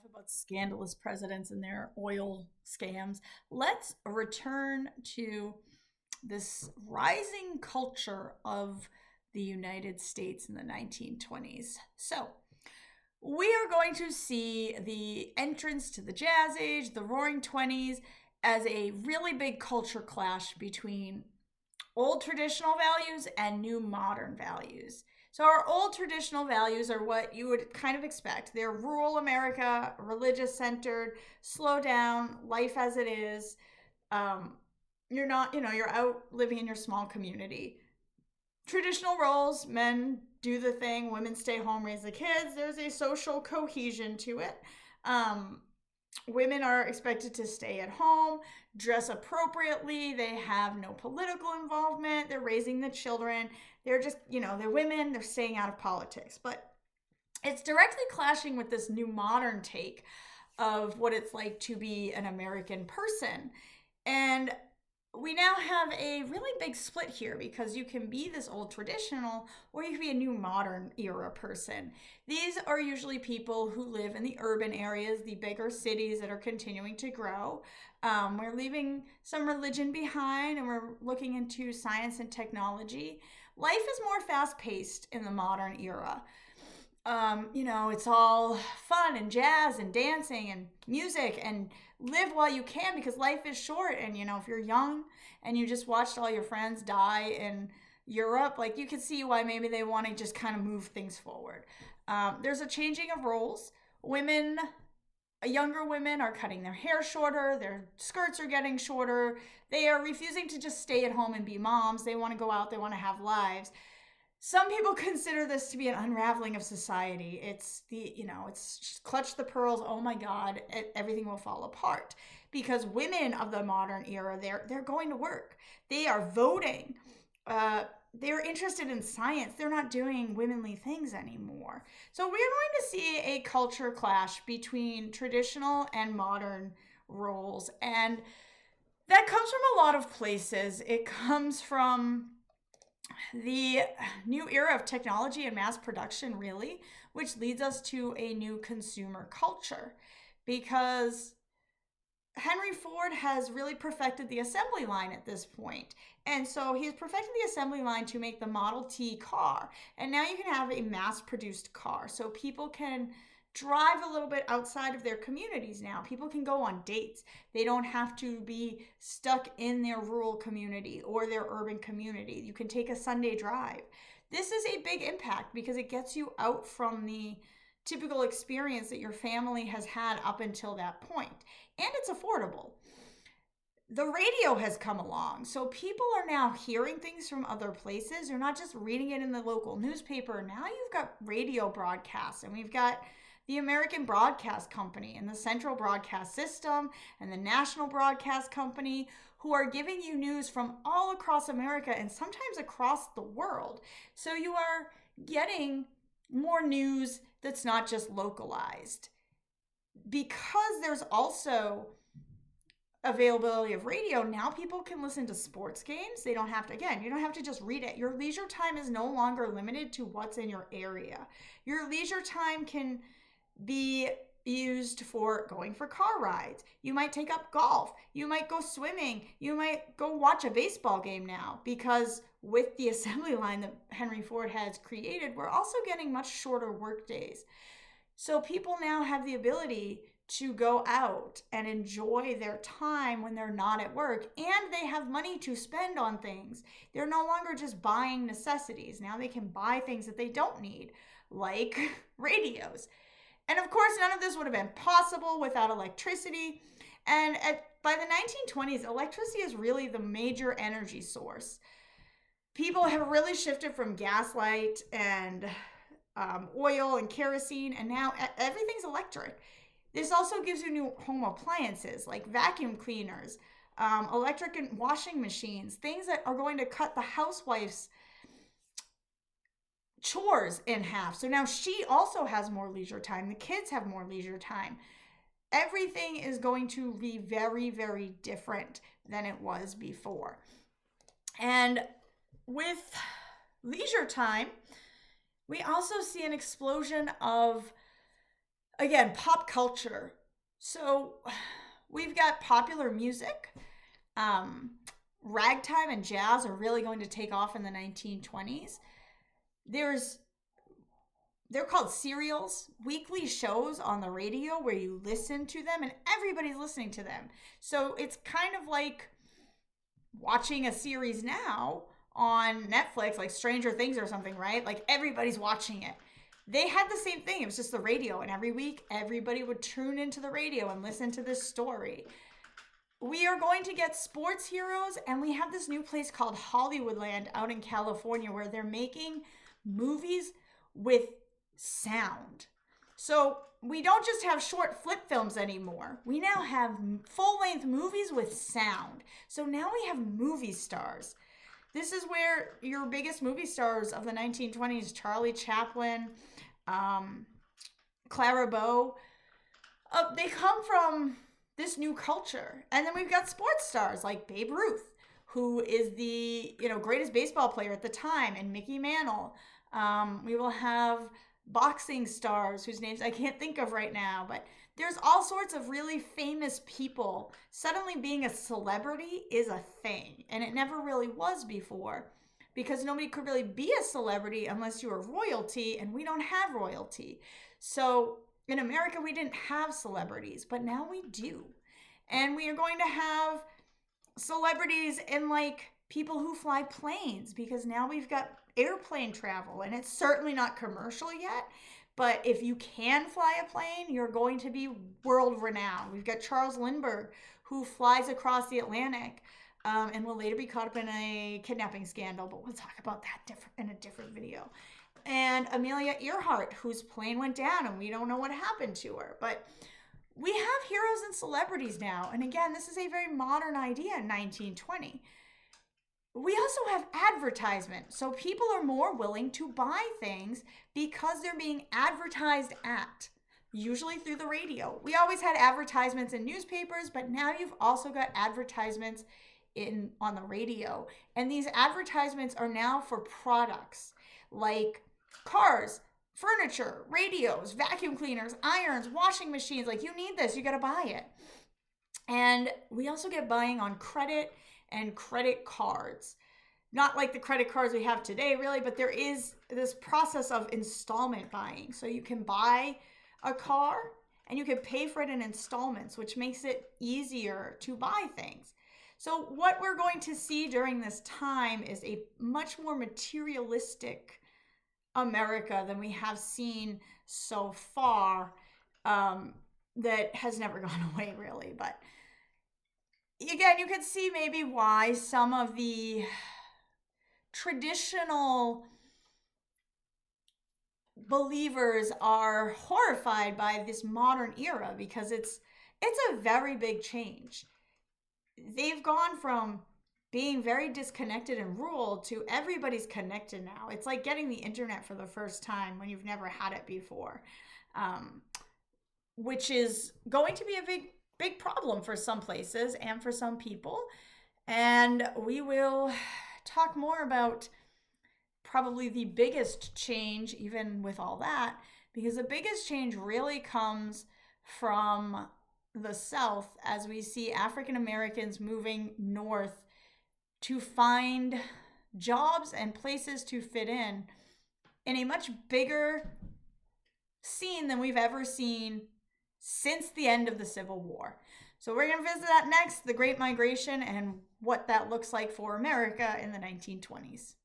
about scandalous presidents and their oil scams, let's return to this rising culture of the United States in the 1920s. So, we are going to see the entrance to the Jazz Age, the Roaring Twenties, as a really big culture clash between old traditional values and new modern values. So, our old traditional values are what you would kind of expect. They're rural America, religious centered, slow down, life as it is. Um, you're not, you're out living in your small community. Traditional roles, men do the thing, women stay home, raise the kids. There's a social cohesion to it. Um, Women are expected to stay at home, dress appropriately. They have no political involvement. They're raising the children. They're just, they're women. They're staying out of politics. But it's directly clashing with this new modern take of what it's like to be an American person. And we now have a really big split here because you can be this old traditional or you can be a new modern era person. These are usually people who live in the urban areas, the bigger cities that are continuing to grow. We're leaving some religion behind and we're looking into science and technology. Life is more fast-paced in the modern era. It's all fun and jazz and dancing and music and live while you can because life is short. And, if you're young and you just watched all your friends die in Europe, like you can see why maybe they want to just kind of move things forward. There's a changing of roles. Younger women are cutting their hair shorter. Their skirts are getting shorter. They are refusing to just stay at home and be moms. They want to go out. They want to have lives. Some people consider this to be an unraveling of society. It's it's just clutch the pearls. Oh my God, everything will fall apart because women of the modern era, they're going to work. They are voting. They're interested in science. They're not doing womanly things anymore. So we're going to see a culture clash between traditional and modern roles, and that comes from a lot of places. It comes from the new era of technology and mass production, really, which leads us to a new consumer culture because Henry Ford has really perfected the assembly line at this point. And so he's perfected the assembly line to make the Model T car. And now you can have a mass produced car. So people can drive a little bit outside of their communities now. People can go on dates. They don't have to be stuck in their rural community or their urban community. You can take a Sunday drive. This is a big impact because it gets you out from the typical experience that your family has had up until that point. And it's affordable. The radio has come along. So people are now hearing things from other places. You're not just reading it in the local newspaper. Now you've got radio broadcasts, and we've got the American Broadcast Company and the Central Broadcast System and the National Broadcast Company who are giving you news from all across America and sometimes across the world. So you are getting more news that's not just localized. Because there's also availability of radio, now people can listen to sports games. They don't have to, again, you don't have to just read it. Your leisure time is no longer limited to what's in your area. Your leisure time can be used for going for car rides. You might take up golf. You might go swimming. You might go watch a baseball game now because with the assembly line that Henry Ford has created, we're also getting much shorter work days. So people now have the ability to go out and enjoy their time when they're not at work, and they have money to spend on things. They're no longer just buying necessities. Now they can buy things that they don't need, like radios. And of course, none of this would have been possible without electricity. And by the 1920s, electricity is really the major energy source. People have really shifted from gaslight and oil and kerosene, and now everything's electric. This also gives you new home appliances like vacuum cleaners, electric and washing machines, things that are going to cut the housewife's chores in half. So now she also has more leisure time. The kids have more leisure time. Everything is going to be very, very different than it was before. And with leisure time, we also see an explosion of Again, pop culture. So we've got popular music. Um, Ragtime and jazz are really going to take off in the 1920s. There's they're called serials, weekly shows on the radio where you listen to them and everybody's listening to them. So it's kind of like watching a series now on Netflix, like Stranger Things or something, right? Like everybody's watching it. They had the same thing. It was just the radio, and every week everybody would tune into the radio and listen to this story. We are going to get sports heroes, and we have this new place called Hollywoodland out in California where they're making movies with sound. So we don't just have short flip films anymore. We now have full-length movies with sound. So now we have movie stars. This is where your biggest movie stars of the 1920s, Charlie Chaplin, Clara Bow, they come from this new culture. And then we've got sports stars like Babe Ruth, who is the greatest baseball player at the time, and Mickey Mantle. We will have boxing stars whose names I can't think of right now, but there's all sorts of really famous people. Suddenly being a celebrity is a thing, and it never really was before, because nobody could really be a celebrity unless you were royalty, and we don't have royalty. So in America, we didn't have celebrities, but now we do. And we are going to have celebrities and like people who fly planes, because now we've got airplane travel, and it's certainly not commercial yet. But if you can fly a plane, you're going to be world renowned. We've got Charles Lindbergh, who flies across the Atlantic and will later be caught up in a kidnapping scandal, but we'll talk about that in a different video. And Amelia Earhart, whose plane went down and we don't know what happened to her. But we have heroes and celebrities now. And again, this is a very modern idea in 1920. We also have advertisement. So people are more willing to buy things because they're being advertised at, usually through the radio. We always had advertisements in newspapers, but now you've also got advertisements on the radio. And these advertisements are now for products like cars, furniture, radios, vacuum cleaners, irons, washing machines. Like, you need this, you got to buy it. And we also get buying on credit and credit cards. Not like the credit cards we have today, really, but there is this process of installment buying. So you can buy a car and you can pay for it in installments, which makes it easier to buy things. So what we're going to see during this time is a much more materialistic America than we have seen so far, that has never gone away, really. But again, you could see maybe why some of the traditional believers are horrified by this modern era, because it's a very big change. They've gone from being very disconnected and rural to everybody's connected now. It's like getting the internet for the first time when you've never had it before, which is going to be a big problem for some places and for some people. And we will talk more about probably the biggest change, even with all that, because the biggest change really comes from the South, as we see African Americans moving north to find jobs and places to fit in a much bigger scene than we've ever seen since the end of the Civil War. So we're going to visit that next, the Great Migration, and what that looks like for America in the 1920s.